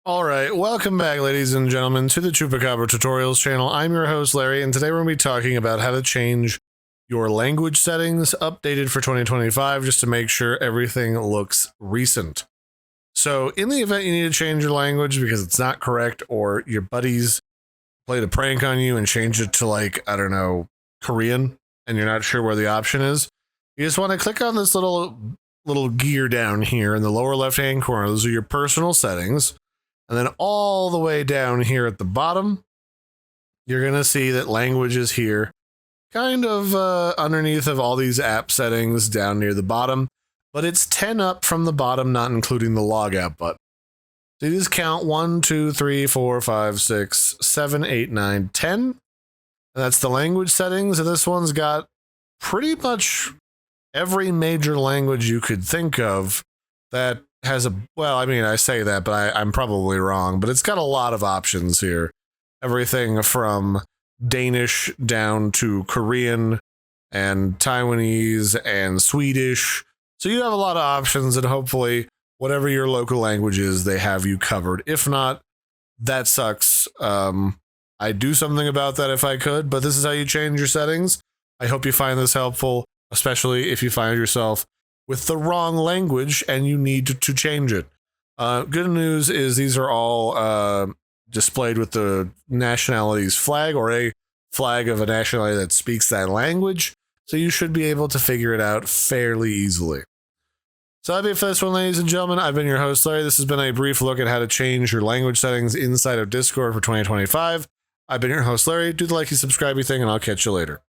All right, welcome back, ladies and gentlemen, to the Chupacabra Tutorials channel. I'm your host, Larry, and today we're going to be talking about how to change your language settings updated for 2025 just to make sure everything looks recent. So, in the event you need to change your language because it's not correct or your buddies played a prank on you and changed it to, like, I don't know, Korean, and you're not sure where the option is, you just want to click on this little gear down here in the lower left-hand corner. Those are your personal settings. And then all the way down here at the bottom, you're going to see that language is here, kind of underneath of all these app settings down near the bottom. But it's 10 up from the bottom, not including the logout button. So you just count 1, 2, 3, 4, 5, 6, 7, 8, 9, 10. And that's the language settings. And this one's got pretty much every major language you could think of that has I say that, but I'm probably wrong, but it's got a lot of options here. Everything from Danish down to Korean and Taiwanese and Swedish. So you have a lot of options, and hopefully whatever your local language is, they have you covered. If not, that sucks. I'd do something about that if I could, but this is how you change your settings. I hope you find this helpful, especially if you find yourself with the wrong language and you need to change it. Good news is these are all displayed with the nationality's flag or a flag of a nationality that speaks that language, so you should be able to figure it out fairly easily. So that'd be it for this one, ladies and gentlemen. I've been your host, Larry. This has been a brief look at how to change your language settings inside of Discord for 2025. I've been your host, Larry. Do the likey, subscribey thing, and I'll catch you later.